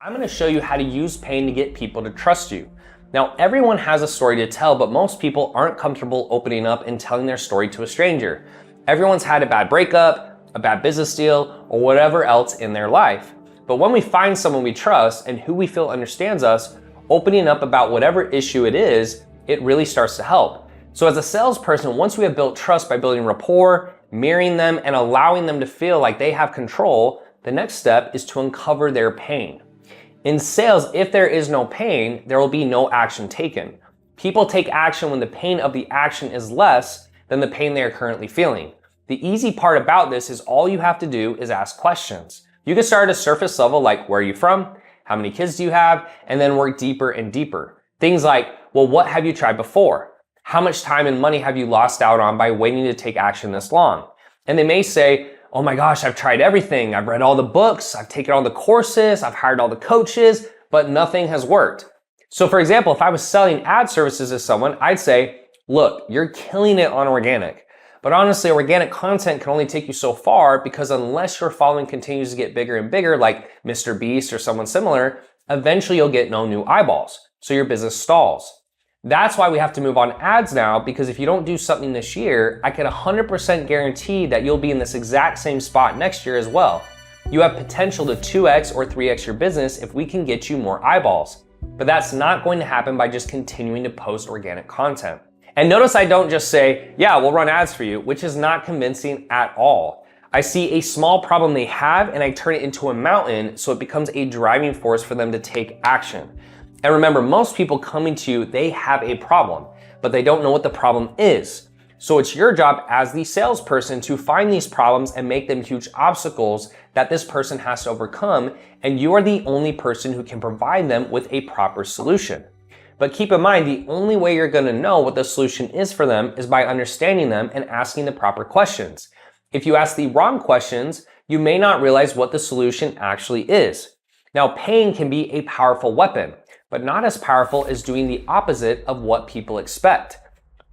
I'm going to show you how to use pain to get people to trust you. Now, everyone has a story to tell, but most people aren't comfortable opening up and telling their story to a stranger. Everyone's had a bad breakup, a bad business deal, or whatever else in their life. But when we find someone we trust and who we feel understands us, opening up about whatever issue it is, it really starts to help. So as a salesperson, once we have built trust by building rapport, mirroring them, and allowing them to feel like they have control, the next step is to uncover their pain. In sales, if there is no pain, there will be no action taken. People take action when the pain of the action is less than the pain they are currently feeling. The easy part about this is all you have to do is ask questions. You can start at a surface level like, where are you from? How many kids do you have? And then work deeper and deeper. Things like, well, what have you tried before? How much time and money have you lost out on by waiting to take action this long? And they may say, oh my gosh, I've tried everything. I've read all the books. I've taken all the courses. I've hired all the coaches, but nothing has worked. So for example, if I was selling ad services to someone, I'd say, look, you're killing it on organic. But honestly, organic content can only take you so far because unless your following continues to get bigger and bigger, like Mr. Beast or someone similar, eventually you'll get no new eyeballs. So your business stalls. That's why we have to move on ads now, because if you don't do something this year, I can 100% guarantee that you'll be in this exact same spot next year as well. You have potential to 2x or 3x your business if we can get you more eyeballs. But that's not going to happen by just continuing to post organic content. And notice I don't just say, yeah, we'll run ads for you, which is not convincing at all. I see a small problem they have and I turn it into a mountain so it becomes a driving force for them to take action. And remember, most people coming to you, they have a problem, but they don't know what the problem is. So it's your job as the salesperson to find these problems and make them huge obstacles that this person has to overcome, and you are the only person who can provide them with a proper solution. But keep in mind, the only way you're gonna know what the solution is for them is by understanding them and asking the proper questions. If you ask the wrong questions, you may not realize what the solution actually is. Now, pain can be a powerful weapon, but not as powerful as doing the opposite of what people expect.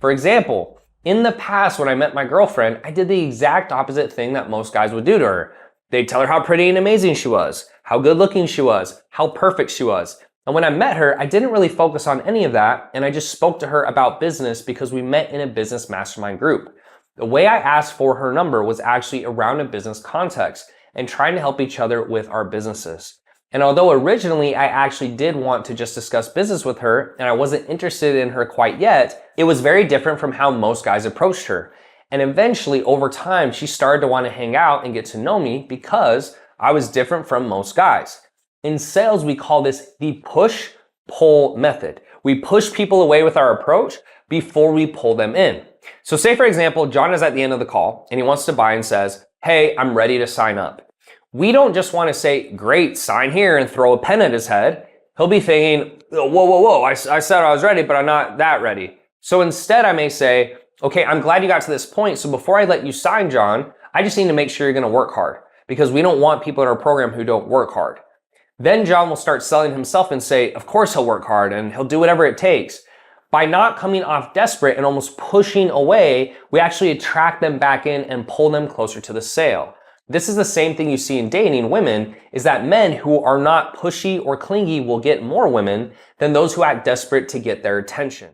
For example, in the past when I met my girlfriend, I did the exact opposite thing that most guys would do to her. They'd tell her how pretty and amazing she was, how good looking she was, how perfect she was. And when I met her, I didn't really focus on any of that, and I just spoke to her about business because we met in a business mastermind group. The way I asked for her number was actually around a business context and trying to help each other with our businesses. And although originally I actually did want to just discuss business with her and I wasn't interested in her quite yet, it was very different from how most guys approached her. And eventually over time, she started to want to hang out and get to know me because I was different from most guys. In sales, we call this the push-pull method. We push people away with our approach before we pull them in. So say for example, John is at the end of the call and he wants to buy and says, hey, I'm ready to sign up. We don't just want to say, great, sign here and throw a pen at his head. He'll be thinking, whoa, I said I was ready, but I'm not that ready. So instead I may say, okay, I'm glad you got to this point. So before I let you sign, John, I just need to make sure you're going to work hard because we don't want people in our program who don't work hard. Then John will start selling himself and say, of course he'll work hard and he'll do whatever it takes. By not coming off desperate and almost pushing away, we actually attract them back in and pull them closer to the sale. This is the same thing you see in dating women, is that men who are not pushy or clingy will get more women than those who act desperate to get their attention.